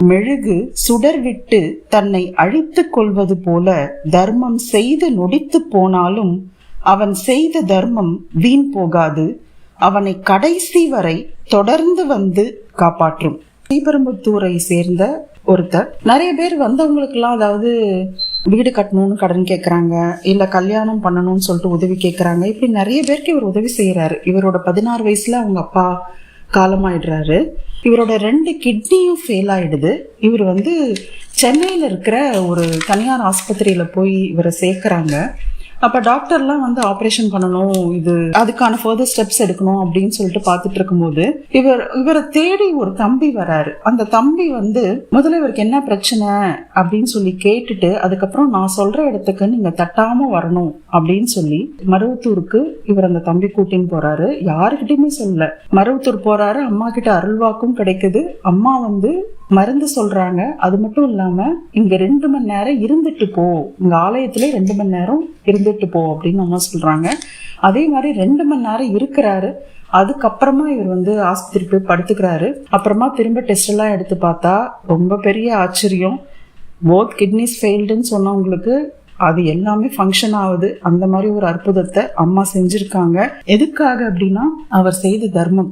மெழுகு சுடர்விட்டு தன்னை அழித்துக் கொள்வது போல தர்மம் செய்து நொடித்து போனாலும் அவன் செய்த தர்மம் வீண் போகாது, அவனை கடைசி வரை தொடர்ந்து வந்து காப்பாற்றும். ஸ்ரீபெரும்புத்தூரை சேர்ந்த ஒருத்தர் நிறைய பேர் வந்தவங்களுக்கு எல்லாம், அதாவது வீடு கட்டணும்னு கடன் கேட்கறாங்க, இல்ல கல்யாணம் பண்ணணும்னு சொல்லிட்டு உதவி கேட்கறாங்க. இப்படி நிறைய பேருக்கு இவர் உதவி செய்யறாரு. இவரோட 16 வயசுல அவங்க அப்பா காலமாயிடுறாரு. இவரோட 2 கிட்னியும் ஃபெயில் ஆயிடுது. இவர் சென்னையில இருக்கிற ஒரு தனியார் ஆஸ்பத்திரியில போய் இவரை சேர்க்கறாங்க. அப்ப டாக்டர்லாம் ஆபரேஷன் பண்ணணும், இது அதுக்கான ஃபர்தர் ஸ்டெப்ஸ் எடுக்கணும் அப்படின்னு சொல்லிட்டு பாத்துட்டு இருக்கும்போது இவரை தேடி ஒரு தம்பி வராரு. அந்த தம்பி முதல்ல இவருக்கு என்ன பிரச்சனை அப்படின்னு சொல்லி கேட்டுட்டு, அதுக்கப்புறம் நான் சொல்ற இடத்துக்கு நீங்க தட்டாம வரணும் அப்படின்னு சொல்லி மருவத்தூருக்கு இவர் அந்த தம்பி கூட்டின்னு போறாரு. யாருக்கிட்டையுமே சொல்லல. மருவத்தூர் போறாரு. அம்மா கிட்ட அருள்வாக்கும் கிடைக்குது. அம்மா மருந்து சொல்றாங்க. அது மட்டும் இல்லாம இங்க 2 மணி நேரம் இருந்துட்டு போ, இங்க ஆலயத்துல 2 மணி நேரம் இருந்துட்டு போ அப்படின்னு அம்மா சொல்றாங்க. அதே மாதிரி 2 மணி நேரம் இருக்கிறாரு. அதுக்கப்புறமா இவர் ஆஸ்பத்திரி போய் படுத்துக்கிறாரு. அப்புறமா திரும்ப டெஸ்ட் எல்லாம் எடுத்து பார்த்தா ரொம்ப பெரிய ஆச்சரியம். போத் கிட்னிஸ் ஃபெயில்டுன்னு சொன்னவங்களுக்கு அது எல்லாமே ஃபங்க்ஷன் ஆகுது. அந்த மாதிரி ஒரு அற்புதத்தை அம்மா செஞ்சிருக்காங்க. எதுக்காக அப்படின்னா அவர் செய்த தர்மம்.